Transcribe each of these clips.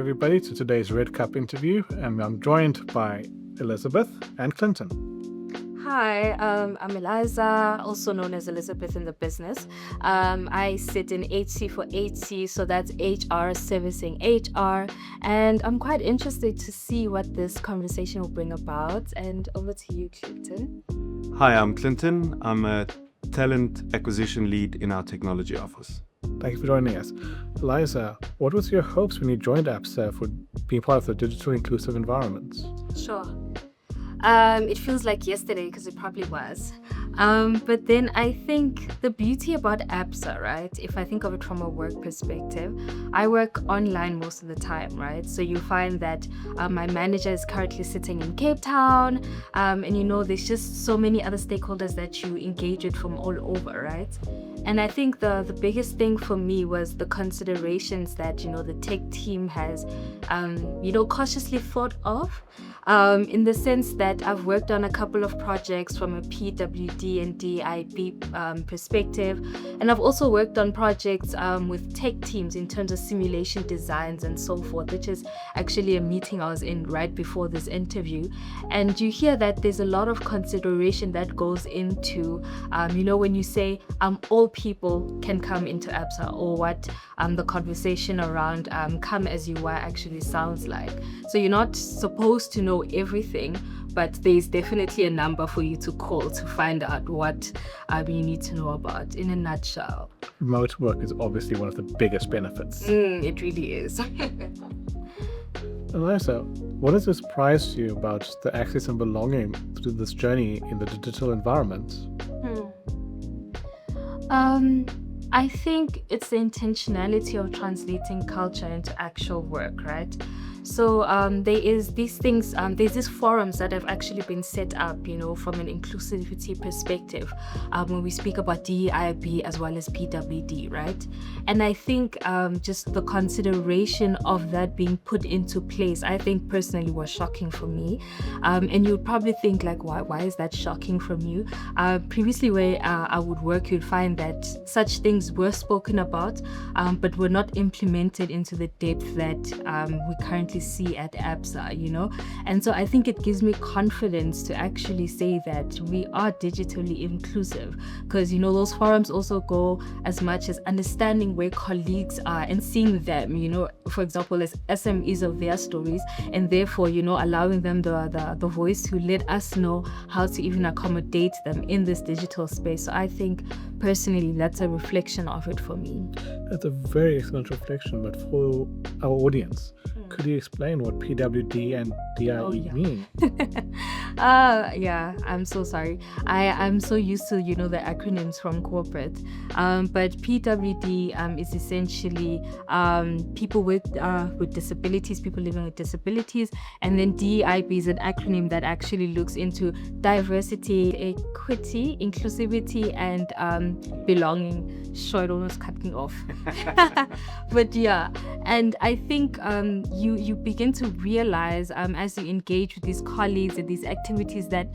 everybody, to today's Red Cup interview, and I'm joined by Elizabeth and Clinton. Hi, I'm Eliza, also known as Elizabeth in the business. I sit in HC for HC, so that's HR servicing HR, and I'm quite interested to see what this conversation will bring about. And over to you, Clinton. Hi, I'm Clinton. I'm a talent acquisition lead in our technology office. Thank you for joining us. Eliza, what was your hopes when you joined Absa for being part of the digital inclusive environment? Sure. It feels like yesterday because it probably was. But then I think the beauty about Absa, right? If I think of it from a work perspective, I work online most of the time, right? So you find that my manager is currently sitting in Cape Town, and there's just so many other stakeholders that you engage with from all over, right? And I think the biggest thing for me was the considerations that, the tech team has, cautiously thought of, in the sense that I've worked on a couple of projects from a PWD and DIB perspective. And I've also worked on projects with tech teams in terms of simulation designs and so forth, which is actually a meeting I was in right before this interview. And you hear that there's a lot of consideration that goes into, when you say all people can come into Absa, or what the conversation around come as you are actually sounds like. So you're not supposed to know everything, but there's definitely a number for you to call to find out what you need to know about in a nutshell. Remote work is obviously one of the biggest benefits. It really is. Eliza, what has surprised you about the access and belonging to this journey in the digital environment? I think it's the intentionality of translating culture into actual work, right? So there is these things, there's these forums that have actually been set up, from an inclusivity perspective, when we speak about DEIB as well as PWD, right? And I think just the consideration of that being put into place, I think personally was shocking for me. And you'd probably think like, why is that shocking from you? Previously where I would work, you'd find that such things were spoken about, but were not implemented into the depth that we currently see at Absa, and so I think it gives me confidence to actually say that we are digitally inclusive, because those forums also go as much as understanding where colleagues are and seeing them, for example, as SMEs of their stories, and therefore allowing them the voice to let us know how to even accommodate them in this digital space. So I think personally that's a reflection of it for me. That's a very excellent reflection, but for our audience, could you explain what PWD and DIE mean? I'm so sorry. I'm so used to, the acronyms from corporate. But PWD is essentially people with disabilities, people living with disabilities. And then DIB is an acronym that actually looks into diversity, equity, inclusivity, and belonging. Sure, it almost cut me off. But and I think you begin to realize as you engage with these colleagues and these activities that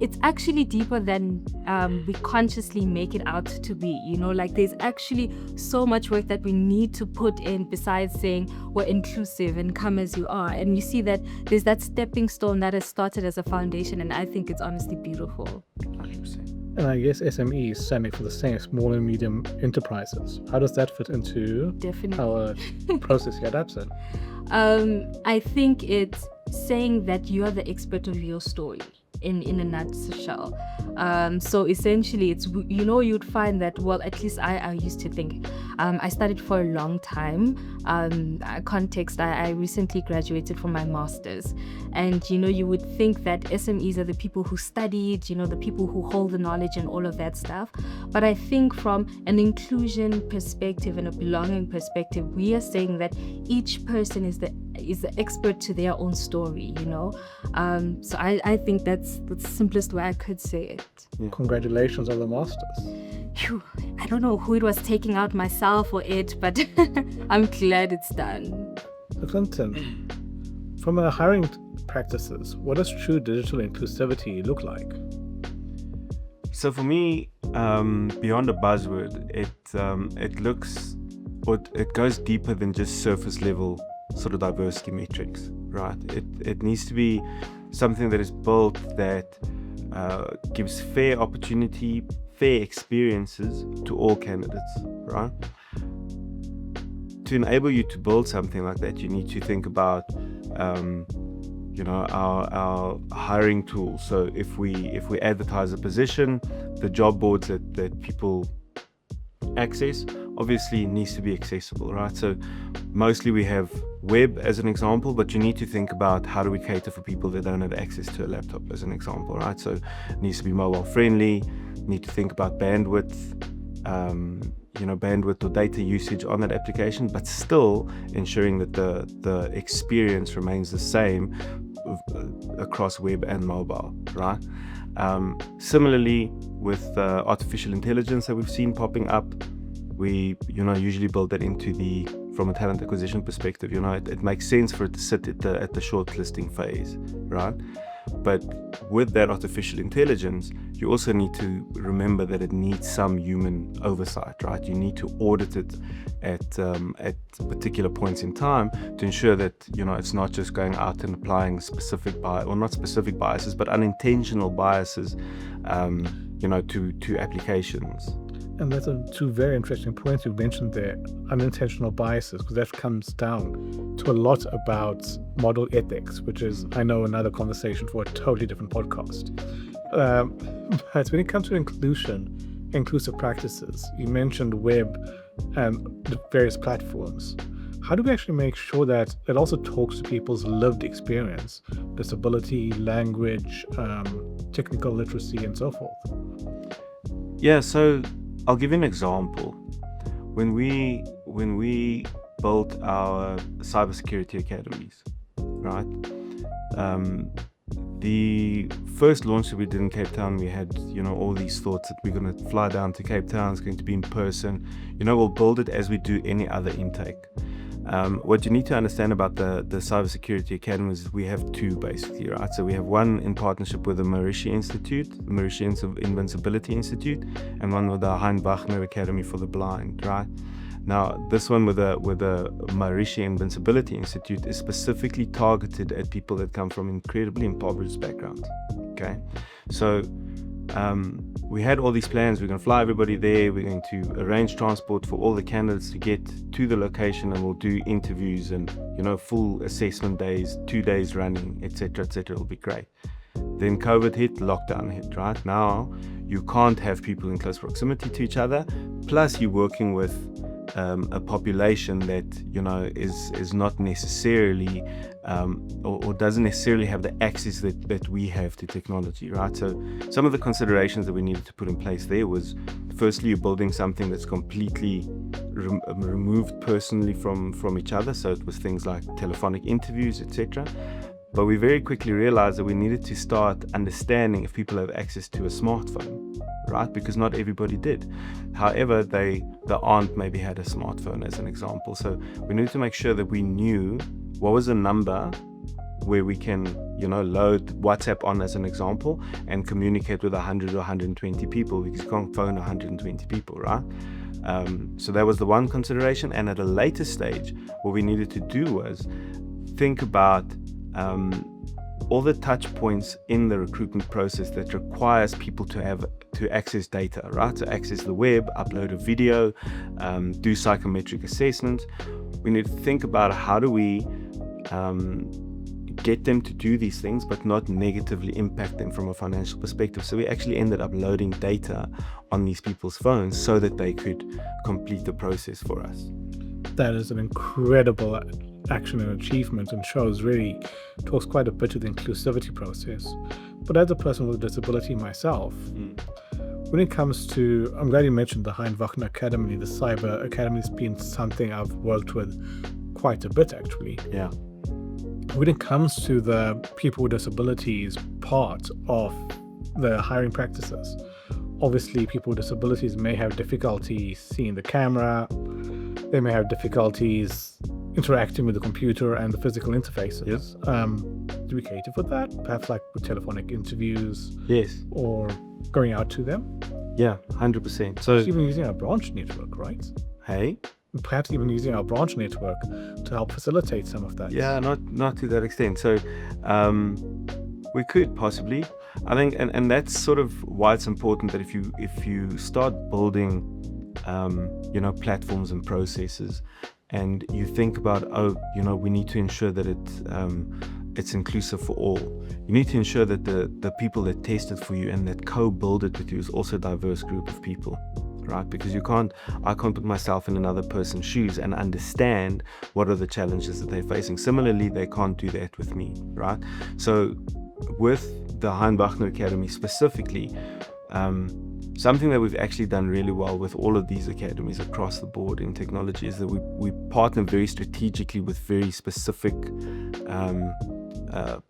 it's actually deeper than we consciously make it out to be. Like there's actually so much work that we need to put in besides saying we're inclusive and come as you are. And you see that there's that stepping stone that has started as a foundation, and I think it's honestly beautiful. 100%. And I guess SME is standing for the same, small and medium enterprises. How does that fit into our process here at Absa? I think it's saying that you are the expert of your story in a nutshell. So essentially it's, you'd find that, well, at least I used to think, I studied for a long time. Context, I recently graduated from my master's, and you would think that SMEs are the people who studied, the people who hold the knowledge and all of that stuff. But I think from an inclusion perspective and a belonging perspective, we are saying that each person is the expert to their own story, so I think that's the simplest way I could say it. Congratulations on the masters. Phew, I don't know who it was taking out, myself or it, but I'm glad it's done. So Clinton, from a hiring practices, what does true digital inclusivity look like? So for me, beyond a buzzword, it goes deeper than just surface level sort of diversity metrics, right? It needs to be something that is built that gives fair opportunity, fair experiences to all candidates, right? To enable you to build something like that, you need to think about our hiring tools. So if we advertise a position, the job boards that people access obviously needs to be accessible, right? So mostly we have web as an example, but you need to think about how do we cater for people that don't have access to a laptop as an example, right? So it needs to be mobile friendly. You need to think about bandwidth, bandwidth or data usage on that application, but still ensuring that the experience remains the same across web and mobile, right? Similarly, with artificial intelligence that we've seen popping up, we usually build that from a talent acquisition perspective. It makes sense for it to sit at the shortlisting phase, right? But with that artificial intelligence, you also need to remember that it needs some human oversight, right? You need to audit it at particular points in time to ensure that it's not just going out and applying not specific biases, but unintentional biases, to applications. And that's two very interesting points you mentioned there, unintentional biases, because that comes down to a lot about model ethics, which is, I know, another conversation for a totally different podcast. But when it comes to inclusive practices, you mentioned web and the various platforms. How do we actually make sure that it also talks to people's lived experience, disability, language, technical literacy, and so forth? Yeah, so I'll give you an example. When we built our cybersecurity academies, right? The first launch that we did in Cape Town, we had all these thoughts that we're going to fly down to Cape Town. It's going to be in person. We'll build it as we do any other intake. What you need to understand about the cybersecurity academies is we have two basically, right? So we have one in partnership with the Mauritia Institute, the Mauritia Invincibility Institute, and one with the Hein Wagner Academy for the Blind, right? Now, this one with the Mauritia Invincibility Institute is specifically targeted at people that come from incredibly impoverished backgrounds, okay? So we had all these plans. We're going to fly everybody there. We're going to arrange transport for all the candidates to get to the location, and we'll do interviews and full assessment days, 2 days running, etc. It'll be great. Then COVID hit, lockdown hit, right? Now you can't have people in close proximity to each other, plus you're working with a population that is not necessarily or doesn't necessarily have the access that we have to technology, right? So some of the considerations that we needed to put in place there was, firstly, you're building something that's completely removed personally from each other. So it was things like telephonic interviews, etc. But we very quickly realized that we needed to start understanding if people have access to a smartphone, right? Because not everybody did. However, the aunt maybe had a smartphone as an example. So we needed to make sure that we knew what was a number where we can, load WhatsApp on as an example and communicate with 100 or 120 people, because you can't phone 120 people, right? So that was the one consideration. And at a later stage, what we needed to do was think about all the touch points in the recruitment process that requires people to access data, right? To access the web, upload a video, do psychometric assessments. We need to think about how do we get them to do these things but not negatively impact them from a financial perspective. So we actually ended up loading data on these people's phones so that they could complete the process for us. That is an incredible action and achievement, and talks quite a bit to the inclusivity process. But as a person with a disability myself, when it comes to, I'm glad you mentioned the Hein Wagner Academy. The Cyber Academy has been something I've worked with quite a bit, actually. Yeah. When it comes to the people with disabilities part of the hiring practices, obviously people with disabilities may have difficulty seeing the camera. They may have difficulties interacting with the computer and the physical interfaces. Yes. Do we cater for that? Perhaps like with telephonic interviews? Yes. Or going out to them? Yeah, 100%. So even using our branch network, right? Hey, perhaps even using our branch network to help facilitate some of that. Yeah, not to that extent. So we could possibly, I think, and that's sort of why it's important that if you start building platforms and processes, and you think about, we need to ensure that it's inclusive for all. You need to ensure that the people that test it for you and that co-build it with you is also a diverse group of people, right? Because I can't put myself in another person's shoes and understand what are the challenges that they're facing. Similarly, they can't do that with me, right? So with the Hein-Bachner Academy specifically, something that we've actually done really well with all of these academies across the board in technology is that we partner very strategically with very specific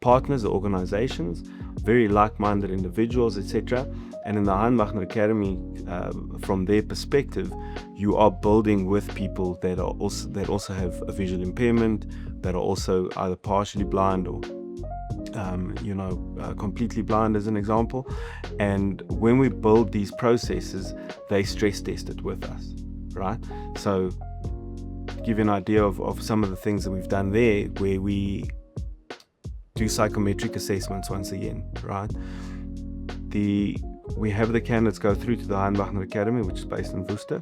partners or organizations, very like-minded individuals, etc. And in the Hein-Bachner Academy, from their perspective, you are building with people that also have a visual impairment, that are also either partially blind or completely blind, as an example. And when we build these processes, they stress test it with us, right? So to give you an idea of some of the things that we've done there, where we do psychometric assessments once again, right? We have the candidates go through to the Hein-Bachner Academy, which is based in Worcester.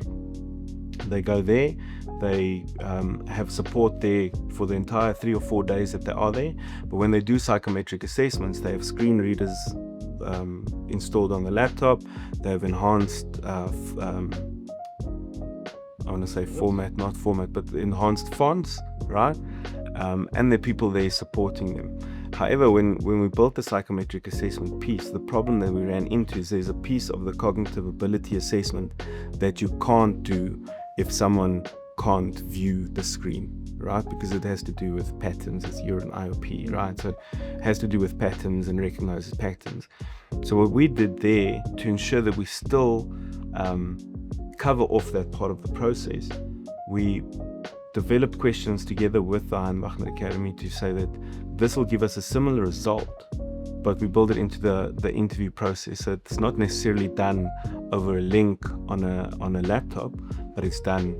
They go there, they have support there for the entire 3 or 4 days that they are there. But when they do psychometric assessments, they have screen readers installed on the laptop. They have enhanced, I want to say not format, but enhanced fonts, right? And there are people there supporting them. However, when we built the psychometric assessment piece, the problem that we ran into is there's a piece of the cognitive ability assessment that you can't do if someone can't view the screen, right? Because it has to do with patterns, as you're an IOP, right? So it has to do with patterns and recognizes patterns. So what we did there to ensure that we still cover off that part of the process, we developed questions together with the Hein-Bachner Academy to say that this will give us a similar result, but we build it into the interview process. So it's not necessarily done over a link on a laptop, but it's done,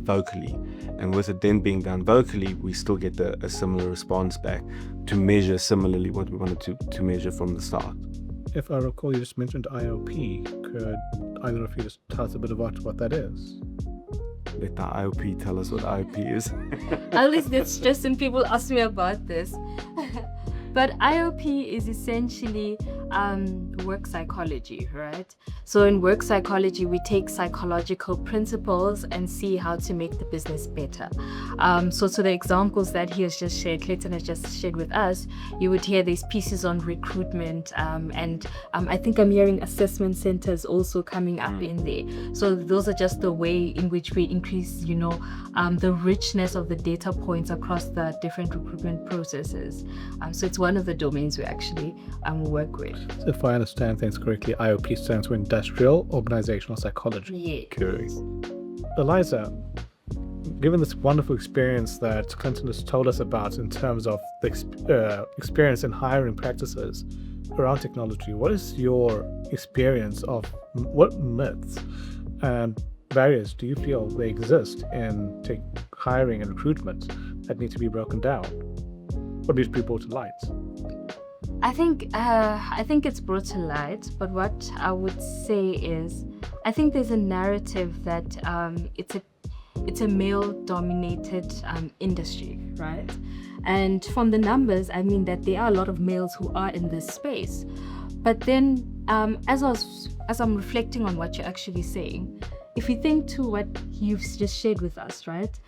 vocally. And with it then being done vocally, we still get a similar response back to measure similarly what we wanted to measure from the start. If I recall, you just mentioned IOP. Could either of you just tell us a bit about what that is? Let the IOP tell us what IOP is. At least it's just when people ask me about this. But IOP is essentially work psychology, right? So in work psychology, we take psychological principles and see how to make the business better. So the examples that he has just shared, Clayton has just shared with us, you would hear these pieces on recruitment, and I think I'm hearing assessment centers also coming up in there. So those are just the way in which we increase, the richness of the data points across the different recruitment processes. So it's one of the domains we actually work with. So if I understand things correctly, IOP stands for Industrial Organizational Psychology. Yeah. Correct. Eliza, given this wonderful experience that Clinton has told us about in terms of the experience in hiring practices around technology, what is your experience of what myths and barriers do you feel they exist in hiring and recruitment that need to be broken down? What needs to be brought to light? I think it's brought to light, but what I would say is, I think there's a narrative that it's a male-dominated industry, right? And from the numbers, I mean that there are a lot of males who are in this space. But then, as I'm reflecting on what you're actually saying, if you think to what you've just shared with us, right?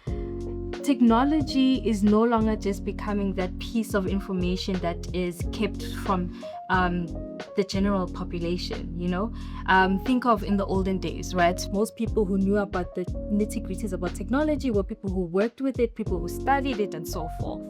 Technology is no longer just becoming that piece of information that is kept from the general population, Think of in the olden days, right? Most people who knew about the nitty-gritties about technology were people who worked with it, people who studied it, and so forth.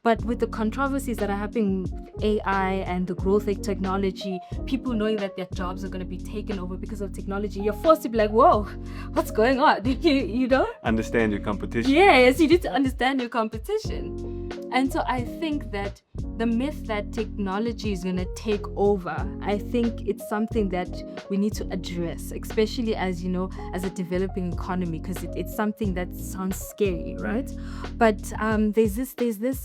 But with the controversies that are happening with AI and the growth of technology, people knowing that their jobs are going to be taken over because of technology, you're forced to be like, whoa, what's going on? you know? Understand your competition. Yes, you need to understand your competition. And so I think that the myth that technology is going to take over, I think it's something that we need to address, especially as, as a developing economy, because it's something that sounds scary, right? But there's this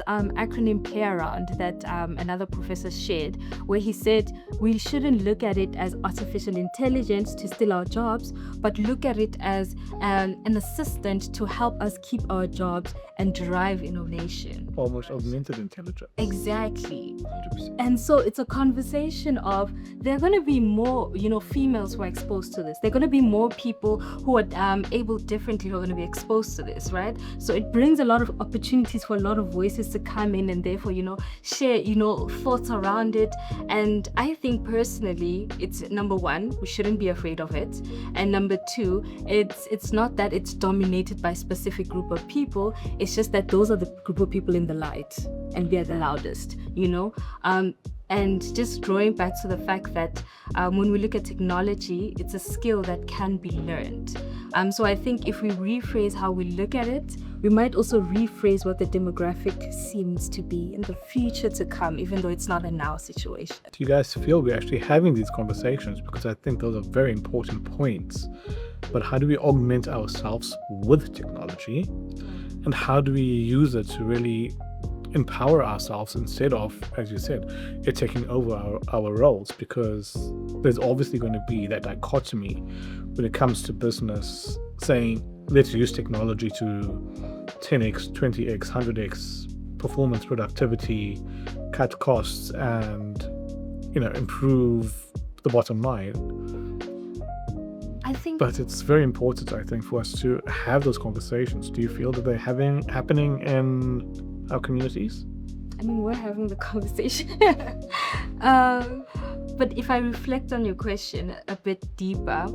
acronym play around that another professor shared, where he said we shouldn't look at it as artificial intelligence to steal our jobs, but look at it as an assistant to help us keep our jobs and drive innovation. Almost augmented intelligence. Exactly. 100%. And so it's a conversation of there are going to be more, females who are exposed to this. There are going to be more people who are able differently who are going to be exposed to this, right? So it brings a lot of opportunities for a lot of voices to come in and therefore, share, thoughts around it. And I think personally, it's number one, we shouldn't be afraid of it. And number two, it's not that it's dominated by a specific group of people. It's just that those are the group of people in the light and we are the loudest, and just drawing back to the fact that when we look at technology, it's a skill that can be learned. So I think if we rephrase how we look at it, we might also rephrase what the demographic seems to be in the future to come, even though it's not a now situation. Do you guys feel we're actually having these conversations? Because I think those are very important points. But how do we augment ourselves with technology? And how do we use it to really empower ourselves instead of, as you said, it taking over our roles? Because there's obviously going to be that dichotomy when it comes to business saying, let's use technology to 10x, 20x, 100x performance, productivity, cut costs, and improve the bottom line. I think, but it's very important, I think, for us to have those conversations. Do you feel that they're happening in our communities? I mean, we're having the conversation. But if I reflect on your question a bit deeper,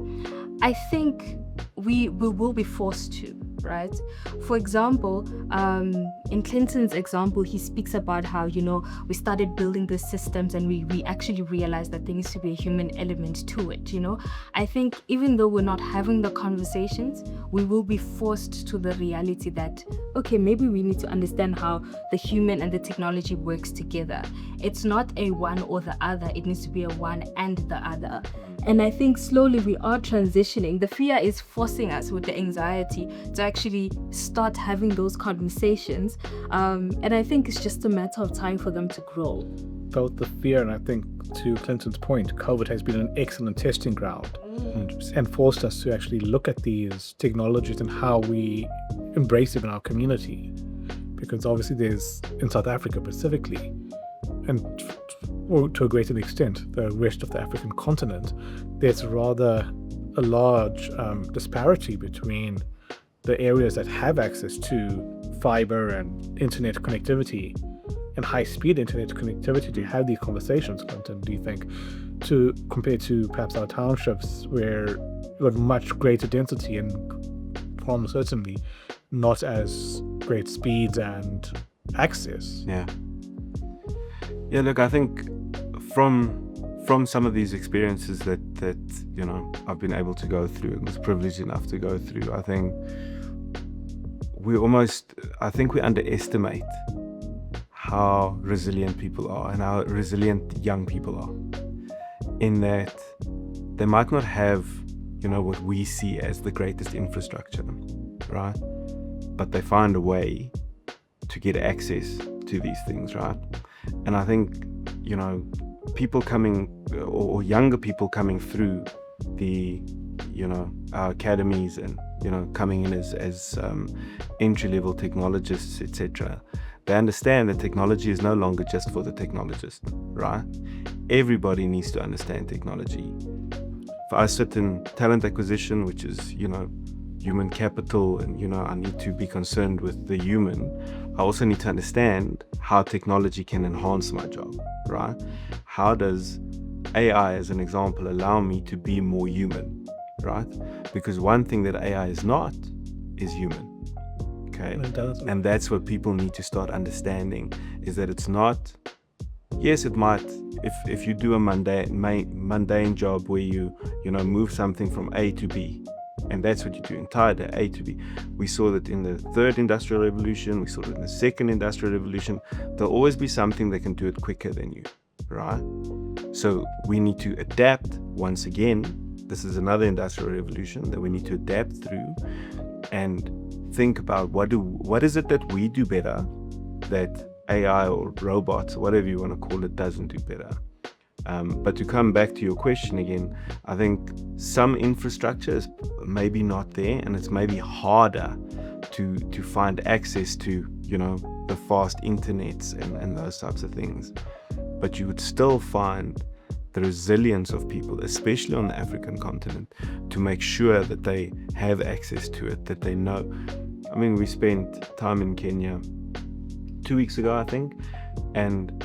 I think we will be forced to, right? For example, in Clinton's example, he speaks about how, we started building the systems and we actually realized that there needs to be a human element to it, I think even though we're not having the conversations, we will be forced to the reality that, okay, maybe we need to understand how the human and the technology works together. It's not a one or the other, it needs to be a one and the other. And I think slowly we are transitioning. The fear is forcing us with the anxiety to actually start having those conversations. And I think it's just a matter of time for them to grow. Felt the fear, and I think to Clinton's point, COVID has been an excellent testing ground and forced us to actually look at these technologies and how we embrace them in our community. Because obviously there's, in South Africa specifically, and or to a greater extent, the rest of the African continent, there's rather a large disparity between the areas that have access to fiber and internet connectivity and high-speed internet connectivity to have these conversations, Clinton, do you think, to compare to perhaps our townships where you've got much greater density and almost certainly not as great speeds and access? Yeah, look, I think from some of these experiences that I've been able to go through and was privileged enough to go through, I think we underestimate how resilient people are and how resilient young people are, in that they might not have what we see as the greatest infrastructure, right? But they find a way to get access to these things, right? And I think people coming or younger people coming through the our academies and coming in as entry-level technologists, etc., they understand that technology is no longer just for the technologist, right? Everybody needs to understand technology. For us in talent acquisition, which is human capital, and I need to be concerned with the human, I also need to understand how technology can enhance my job, right? How does AI, as an example, allow me to be more human, right? Because one thing that AI is not is human, okay? And that's what people need to start understanding, is that it's not, yes, it might, if you do a mundane job where you move something from A to B, And that's what you do, entire day, A to B. We saw that in the third industrial revolution, we saw it in the second industrial revolution. There'll always be something that can do it quicker than you, right? So we need to adapt once again. This is another industrial revolution that we need to adapt through and think about what is it that we do better that AI or robots, whatever you want to call it, doesn't do better. But to come back to your question again, I think some infrastructure is maybe not there, and it's maybe harder to find access to, the fast internets and those types of things. But you would still find the resilience of people, especially on the African continent, to make sure that they have access to it, that they know. I mean, we spent time in Kenya 2 weeks ago, I think, and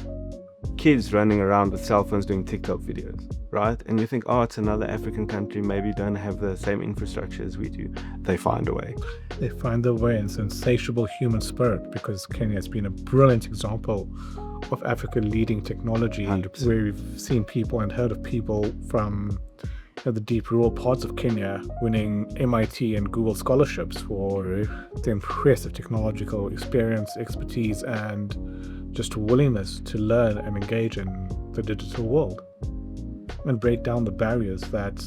kids running around with cell phones doing TikTok videos, right? And you think, oh, it's another African country, maybe don't have the same infrastructure as we do. They find a way. They find their way. It's insatiable human spirit, because Kenya has been a brilliant example of Africa leading technology, 100%. where we've seen people and heard of people from the deep rural parts of Kenya winning MIT and Google scholarships for the impressive technological experience, expertise, and just willingness to learn and engage in the digital world and break down the barriers that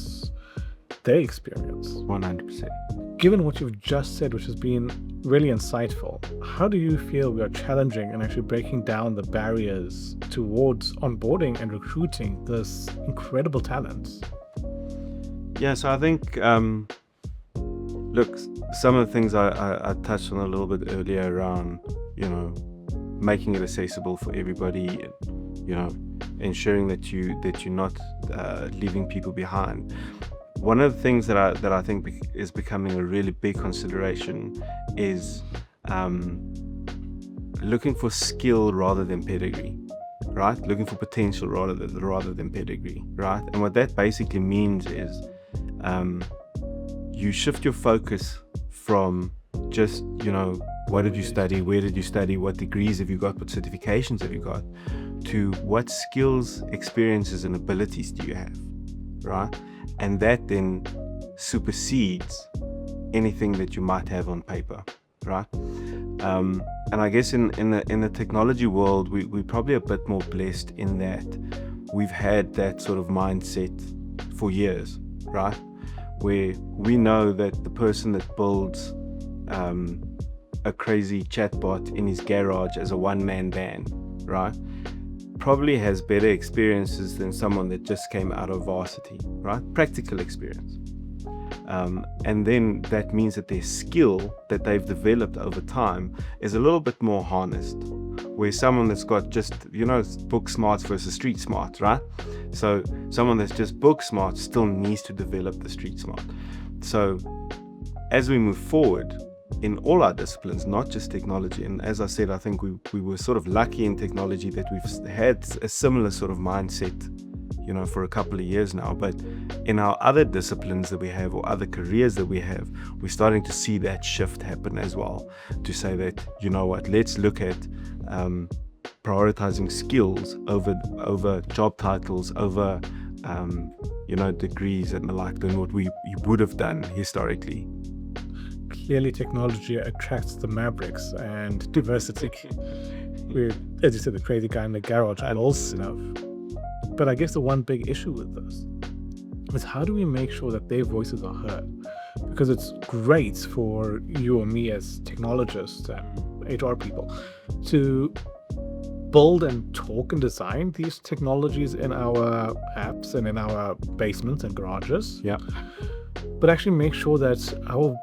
they experience. 100%. Given what you've just said, which has been really insightful, how do you feel we are challenging and actually breaking down the barriers towards onboarding and recruiting this incredible talent? Yeah, so I think, look, some of the things I touched on a little bit earlier around, making it accessible for everybody, ensuring that you're not leaving people behind. One of the things that I think is becoming a really big consideration is looking for skill rather than pedigree, right? Looking for potential rather than pedigree, right? And what that basically means is you shift your focus from just, what did you study, where did you study, what degrees have you got, what certifications have you got, to what skills, experiences, and abilities do you have, right? And that then supersedes anything that you might have on paper, right? And I guess in the technology world, we're probably a bit more blessed in that we've had that sort of mindset for years, right? Where we know that the person that builds a crazy chatbot in his garage as a one-man band, right, probably has better experiences than someone that just came out of varsity, right? Practical experience. And then that means that their skill that they've developed over time is a little bit more harnessed, where someone that's got just, book smarts versus street smarts, right? So someone that's just book smart still needs to develop the street smart. So as we move forward in all our disciplines, not just technology, and as I said, I think we were sort of lucky in technology that we've had a similar sort of mindset, for a couple of years now. But in our other disciplines that we have, or other careers that we have, we're starting to see that shift happen as well, to say that, let's look at prioritizing skills over job titles, over degrees and the like, than what we would have done historically. Clearly, technology attracts the mavericks and diversity. We're, as you said, the crazy guy in the garage and all stuff. But I guess the one big issue with this is, how do we make sure that their voices are heard? Because it's great for you or me as technologists and HR people to build and talk and design these technologies in our apps and in our basements and garages. Yeah. But actually make sure that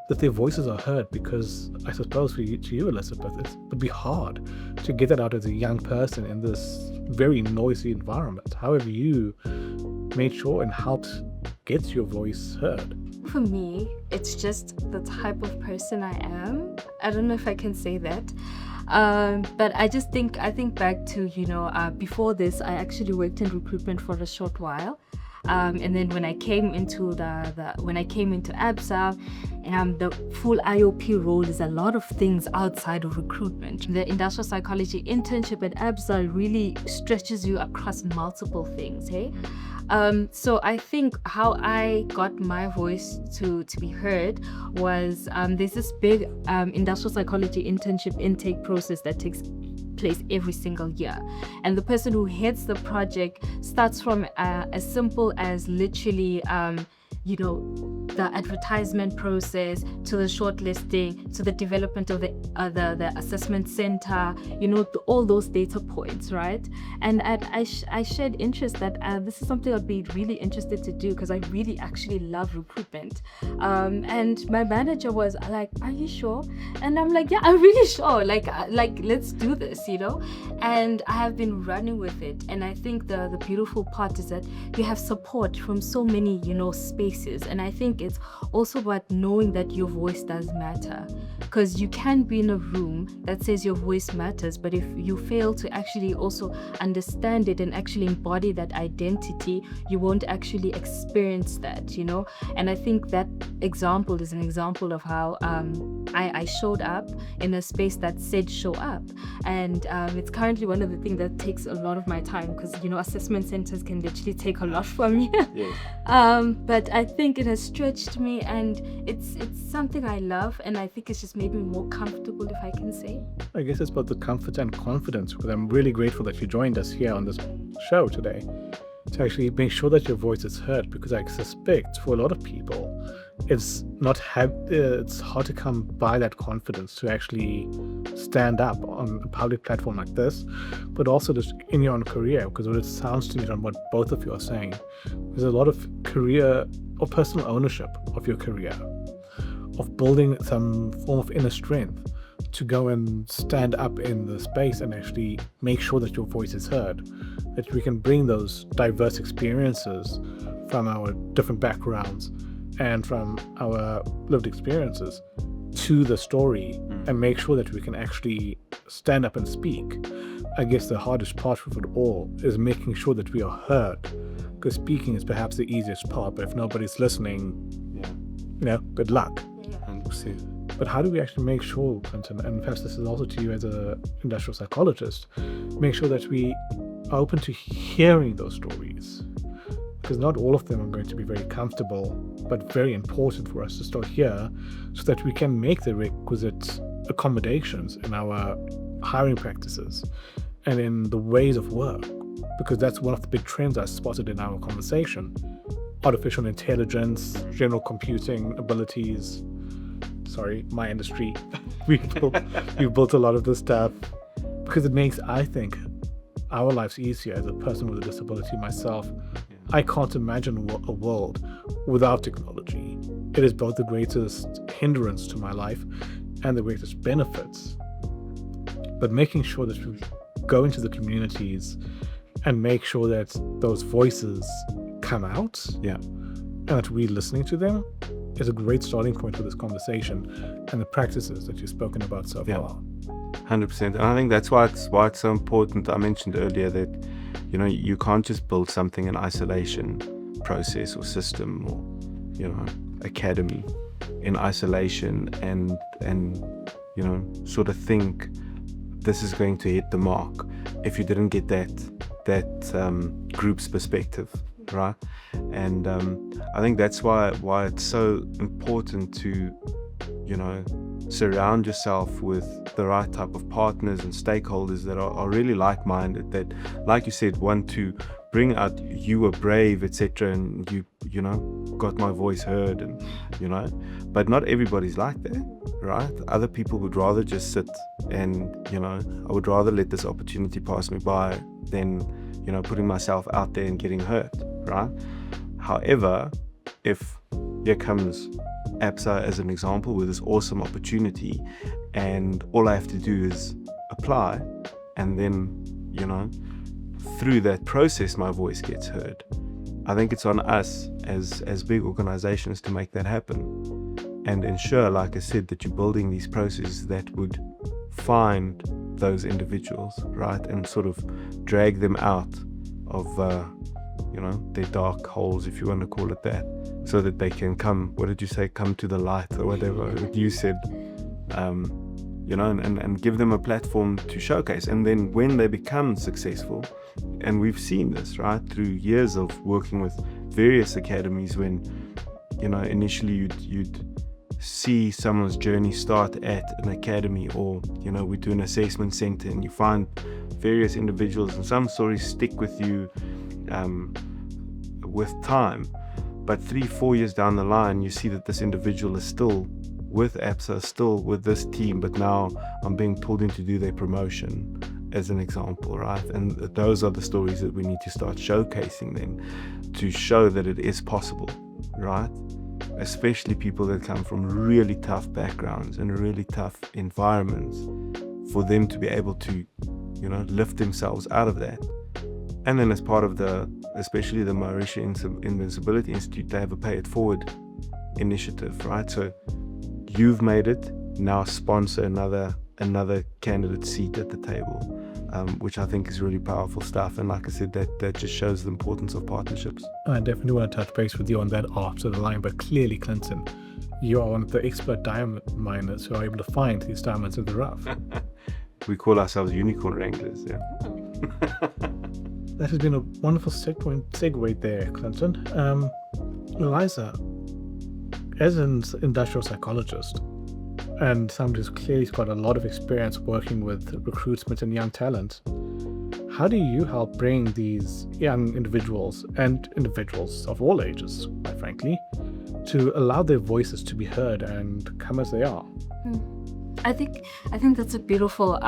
their voices are heard, because I suppose to you, Elizabeth, it would be hard to get that out as a young person in this very noisy environment. However, you made sure and helped get your voice heard. For me, it's just the type of person I am. I don't know if I can say that. But I think back to, before this, I actually worked in recruitment for a short while. And then when I came into when I came into Absa, the full IOP role is a lot of things outside of recruitment. The industrial psychology internship at Absa really stretches you across multiple things, hey? So I think how I got my voice to be heard was there's this big industrial psychology internship intake process that takes place every single year, and the person who heads the project starts from as simple as literally the advertisement process, to the shortlisting, to the development of the assessment center, all those data points, right? And I shared interest that this is something I'd be really interested to do, because I really actually love recruitment. And my manager was like, "Are you sure?" And I'm like, "Yeah, I'm really sure. Like let's do this, And I have been running with it. And I think the beautiful part is that you have support from so many, spaces. And I think it's also about knowing that your voice does matter, because you can be in a room that says your voice matters, but if you fail to actually also understand it and actually embody that identity, you won't actually experience that, And I think that example is an example of how I showed up in a space that said show up. And it's currently one of the things that takes a lot of my time, because assessment centers can literally take a lot from you. Yes. But I think it has stretched me, and it's something I love, and I think it's just made me more comfortable, if I can say. I guess it's about the comfort and confidence, because I'm really grateful that you joined us here on this show today to actually make sure that your voice is heard, because I suspect for a lot of people it's hard to come by that confidence to actually stand up on a public platform like this, but also just in your own career, because what it sounds to me on what both of you are saying, there's a lot of career or personal ownership of your career, of building some form of inner strength to go and stand up in the space and actually make sure that your voice is heard, that we can bring those diverse experiences from our different backgrounds and from our lived experiences to the story and make sure that we can actually stand up and speak. I guess the hardest part of it all is making sure that we are heard, because speaking is perhaps the easiest part, but if nobody's listening, good luck. 100%. But how do we actually make sure, Quentin, and perhaps this is also to you as an industrial psychologist, make sure that we are open to hearing those stories? Because not all of them are going to be very comfortable, but very important for us to start here, so that we can make the requisite accommodations in our hiring practices and in the ways of work. Because that's one of the big trends I spotted in our conversation. Artificial intelligence, general computing abilities. Sorry, my industry. We've built a lot of this stuff because it makes, I think, our lives easier. As a person with a disability myself, I can't imagine a world without technology. It is both the greatest hindrance to my life and the greatest benefits. But making sure that we go into the communities and make sure that those voices come out, and that we're listening to them, is a great starting point for this conversation and the practices that you've spoken about so far. 100%. And I think that's why it's so important. I mentioned earlier that you can't just build something in isolation, process or system or academy in isolation and sort of think this is going to hit the mark if you didn't get that group's perspective, right? And I think that's why it's so important to surround yourself with the right type of partners and stakeholders that are really like-minded, that, like you said, want to bring out you were brave, etc., and you got my voice heard, and but not everybody's like that, right? Other people would rather just sit and I would rather let this opportunity pass me by than putting myself out there and getting hurt, right? However, if here comes Absa as an example with this awesome opportunity, and all I have to do is apply, and then through that process my voice gets heard. I think it's on us as big organizations to make that happen and ensure, like I said, that you're building these processes that would find those individuals, right, and sort of drag them out of their dark holes, if you want to call it that, so that they can come to the light, or whatever you said. and give them a platform to showcase. And then when they become successful, and we've seen this, right, through years of working with various academies, when, initially you'd see someone's journey start at an academy, or, we do an assessment center, and you find various individuals, and some stories stick with you with time. But 3-4 years down the line, you see that this individual is still with Absa, still with this team, but now I'm being pulled in to do their promotion, as an example, right? And those are the stories that we need to start showcasing then, to show that it is possible, right? Especially people that come from really tough backgrounds and really tough environments, for them to be able to, lift themselves out of that. And then as part of especially the Mauritius Invincibility Institute, they have a Pay It Forward initiative, right? So you've made it, now sponsor another candidate seat at the table, which I think is really powerful stuff. And like I said, that just shows the importance of partnerships. I definitely want to touch base with you on that after the line, but clearly, Clinton, you are one of the expert diamond miners who are able to find these diamonds in the rough. We call ourselves unicorn wranglers, yeah. That has been a wonderful segue there, Clinton. Eliza, as an industrial psychologist, and somebody who's clearly got a lot of experience working with recruitment and young talent, how do you help bring these young individuals, and individuals of all ages, quite frankly, to allow their voices to be heard and come as they are? I think that's a beautiful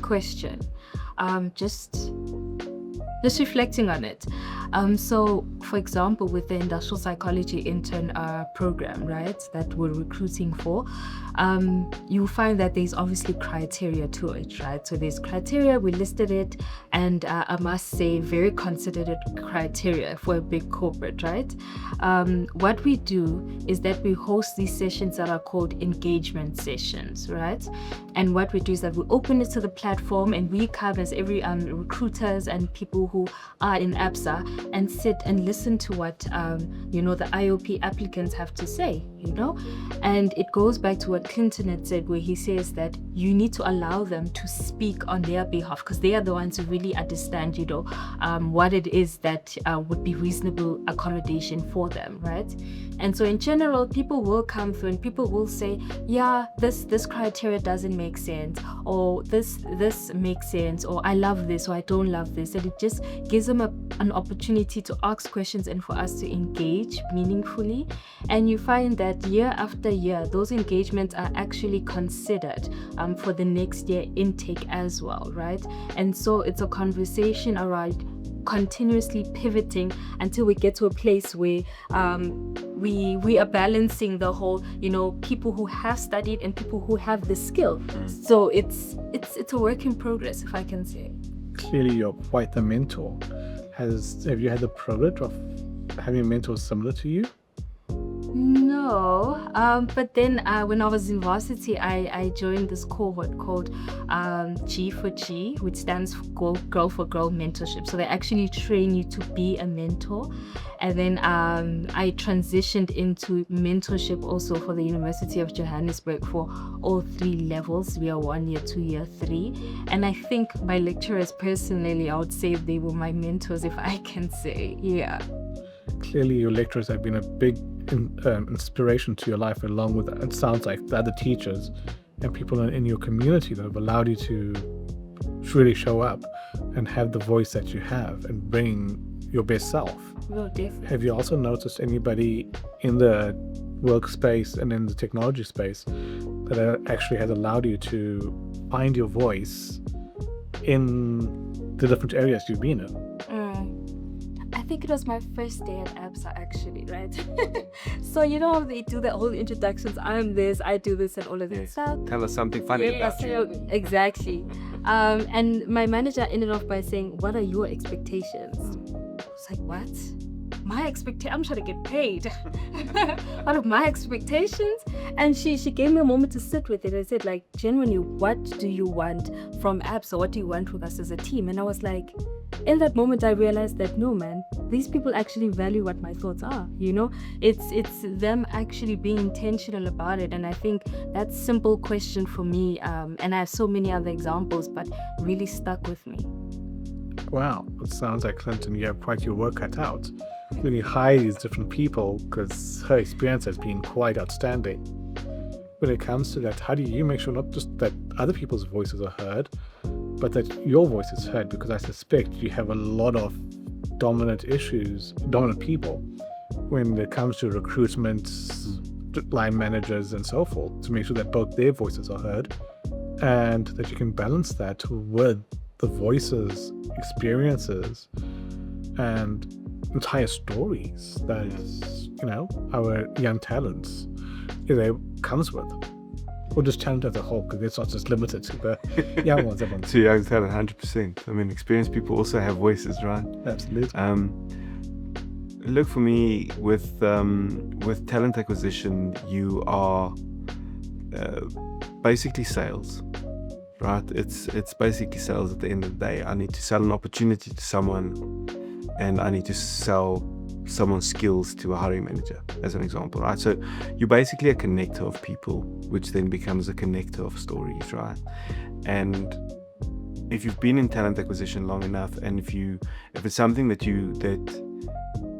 question. Just reflecting on it. So, for example, with the industrial psychology intern program, right, that we're recruiting for, you find that there's obviously criteria to it, right? So there's criteria, we listed it, and I must say, very considered criteria for a big corporate, right? What we do is that we host these sessions that are called engagement sessions, right? And what we do is that we open it to the platform, and we come as every recruiters and people who are in Absa, and sit and listen to what the IOP applicants have to say, and it goes back to what Clinton had said, where he says that you need to allow them to speak on their behalf, because they are the ones who really understand what it is that would be reasonable accommodation for them, right? And so in general, people will come through and people will say, yeah, this criteria doesn't make sense, or this makes sense, or I love this, or I don't love this. And it just gives them an opportunity to ask questions and for us to engage meaningfully. And you find that year after year, those engagements are actually considered for the next year intake as well, right? And so it's a conversation around continuously pivoting until we get to a place where we are balancing the whole, people who have studied and people who have the skill. So it's a work in progress, if I can say. Clearly, you're quite the mentor. Have you had the privilege of having mentors similar to you? No, but then when I was in varsity, I joined this cohort called G for G, which stands for Girl for Girl Mentorship. So they actually train you to be a mentor. And then I transitioned into mentorship also for the University of Johannesburg for all 3 levels. We are 1 year, 2 year, 3. And I think my lecturers personally, I would say they were my mentors, if I can say, yeah. Clearly, your lecturers have been a big inspiration to your life, along with, it sounds like, the other teachers and people in your community that have allowed you to really show up and have the voice that you have and bring your best self. Well, definitely. Have you also noticed anybody in the workspace and in the technology space that actually has allowed you to find your voice in the different areas you've been in? I think it was my first day at Absa, actually, right? So they do the whole introductions. I'm this, I do this, and all of this stuff. Tell us something funny about you. Exactly. And my manager ended off by saying, "What are your expectations?" I was like, "What?" I'm trying to get paid out of my expectations. And she gave me a moment to sit with it. I said, like, genuinely, what do you want from Absa? What do you want with us as a team? And I was like, in that moment, I realized that no, man, these people actually value what my thoughts are. It's them actually being intentional about it. And I think that simple question for me, and I have so many other examples, but really stuck with me. Wow, it sounds like, Clinton, you have quite your work cut out. Really hire these different people because her experience has been quite outstanding. When it comes to that, how do you make sure not just that other people's voices are heard, but that your voice is heard? Because I suspect you have a lot of dominant people when it comes to recruitment, line managers and so forth, to make sure that both their voices are heard and that you can balance that with the voices, experiences, and entire stories that our young talents comes with, or just talent as a whole, because it's not just limited to the young ones. To young talent, 100%. I mean, experienced people also have voices, right? Absolutely. Look, for me, with talent acquisition, you are basically sales, right? It's basically sales at the end of the day. I need to sell an opportunity to someone, and I need to sell someone's skills to a hiring manager, as an example, right? So you're basically a connector of people, which then becomes a connector of stories, right? And if you've been in talent acquisition long enough, and if it's something that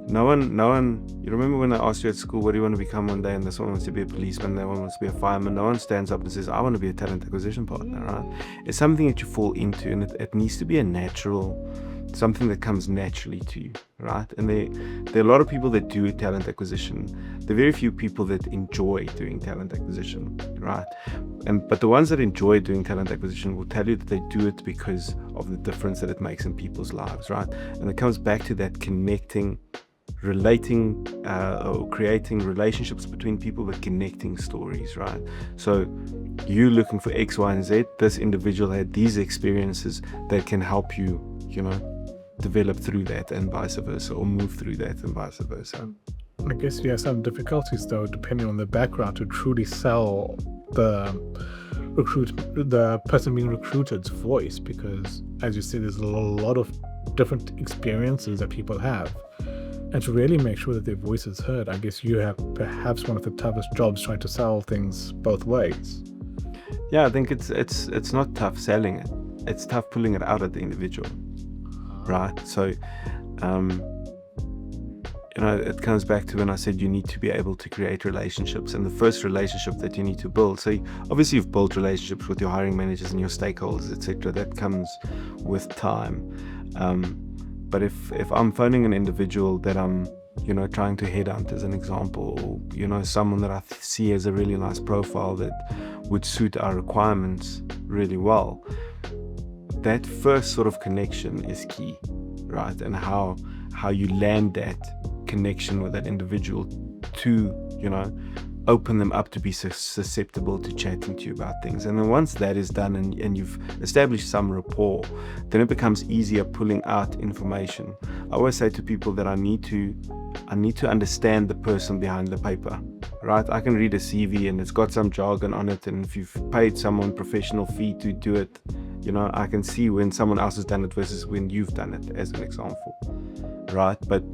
no one, you remember when I asked you at school, what do you want to become one day? And this one wants to be a policeman, that one wants to be a fireman. No one stands up and says, I want to be a talent acquisition partner, right? It's something that you fall into, and it needs to be something that comes naturally to you, right? And there are a lot of people that do talent acquisition. There are very few people that enjoy doing talent acquisition, right? But the ones that enjoy doing talent acquisition will tell you that they do it because of the difference that it makes in people's lives, right? And it comes back to that connecting, relating, or creating relationships between people, but connecting stories, right? So you looking for X, Y, and Z, this individual had these experiences that can help you, develop through that, and vice versa, or move through that and vice versa. I guess you have some difficulties, though, depending on the background, to truly sell the person being recruited's voice, because, as you said, there's a lot of different experiences that people have, and to really make sure that their voice is heard, I guess you have perhaps one of the toughest jobs, trying to sell things both ways. Yeah, I think it's not tough selling it. It's tough pulling it out of the individual. Right, so it comes back to when I said you need to be able to create relationships, and the first relationship that you need to build. So obviously you've built relationships with your hiring managers and your stakeholders, etc. That comes with time. But if I'm phoning an individual that I'm trying to headhunt, as an example, or someone that I see as a really nice profile that would suit our requirements really well, that first sort of connection is key, right? And how you land that connection with that individual to, open them up to be susceptible to chatting to you about things. And then once that is done, and you've established some rapport, then it becomes easier pulling out information. I always say to people that I need to understand the person behind the paper, right? I can read a CV and it's got some jargon on it, and if you've paid someone professional fee to do it, I can see when someone else has done it versus when you've done it, as an example, right? But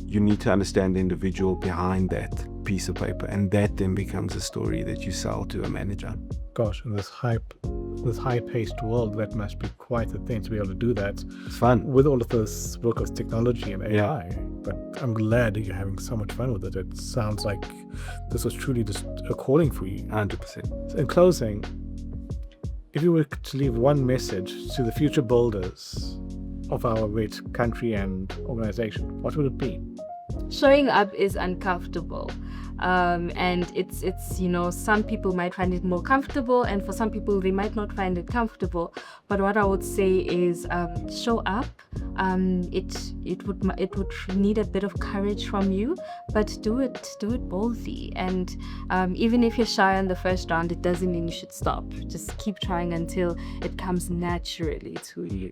you need to understand the individual behind that piece of paper, and that then becomes a story that you sell to a manager. Gosh, in this high-paced world, that must be quite a thing to be able to do that. It's fun with all of this work of technology and AI. Yeah. But I'm glad that you're having so much fun with it. It sounds like this was truly just a calling for you. 100%. So in closing, if you were to leave one message to the future builders of our great country and organization, what would it be? Showing up is uncomfortable. And it's some people might find it more comfortable, and for some people they might not find it comfortable. But what I would say is show up it would need a bit of courage from you, but do it boldly. And even if you're shy on the first round, it doesn't mean you should stop. Just keep trying until it comes naturally to you.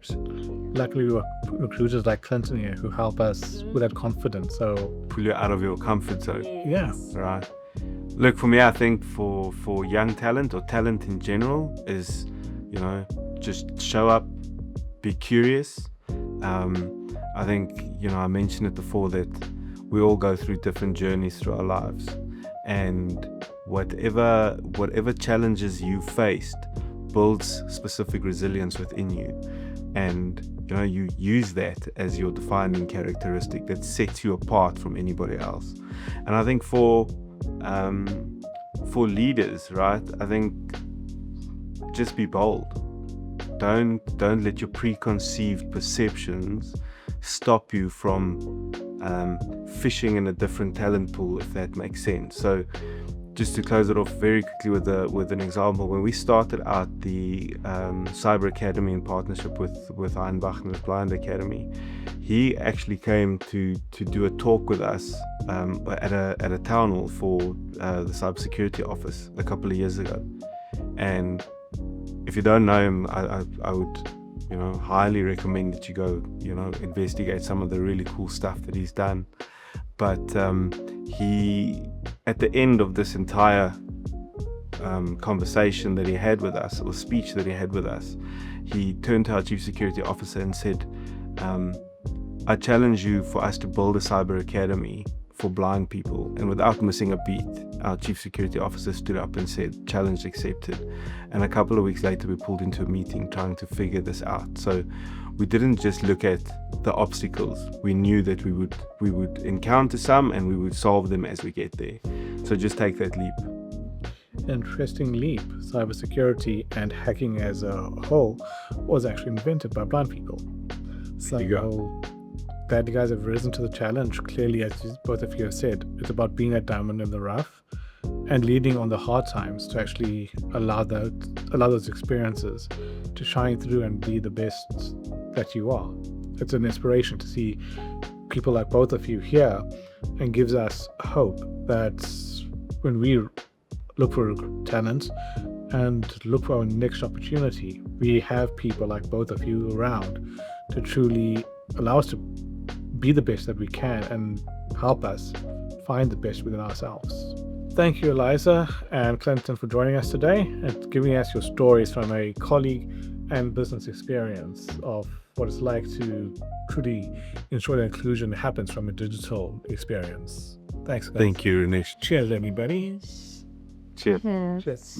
Luckily, we have recruiters like Clinton here who help us with that confidence. So Pull you out of your comfort zone. yeah, Right. Look, for me, I think for young talent or talent in general is, just show up, be curious. I think, I mentioned it before that we all go through different journeys through our lives, and whatever challenges you faced builds specific resilience within you, and you use that as your defining characteristic that sets you apart from anybody else. And I think for leaders, right, I think just be bold. Don't let your preconceived perceptions stop you from fishing in a different talent pool, if that makes sense. So just to close it off very quickly with an example, when we started out the Cyber Academy in partnership with Einbach and the Blind Academy, he actually came to do a talk with us at a town hall for the cybersecurity office a couple of years ago. And if you don't know him, I would highly recommend that you go investigate some of the really cool stuff that he's done. But he, at the end of this entire conversation that he had with us, or speech that he had with us, he turned to our chief security officer and said, I challenge you for us to build a cyber academy for blind people. And without missing a beat, our chief security officer stood up and said, challenge accepted. And a couple of weeks later, we pulled into a meeting trying to figure this out. So we didn't just look at the obstacles. We knew that we would encounter some, and we would solve them as we get there. So just take that leap. interesting leap. Cybersecurity and hacking as a whole was actually invented by blind people. So There you go. glad you guys have risen to the challenge. Clearly, as both of you have said, it's about being a diamond in the rough and leading on the hard times to actually allow those experiences to shine through and be the best that you are. It's an inspiration to see people like both of you here, and gives us hope that when we look for talent and look for our next opportunity, we have people like both of you around to truly allow us to be the best that we can and help us find the best within ourselves. Thank you, Eliza and Clinton, for joining us today and giving us your stories from a colleague and business experience of what it's like to truly ensure that inclusion happens from a digital experience. Thanks, guys. Thank you, Renesh. Cheers, everybody. Cheers. Yeah. Cheers.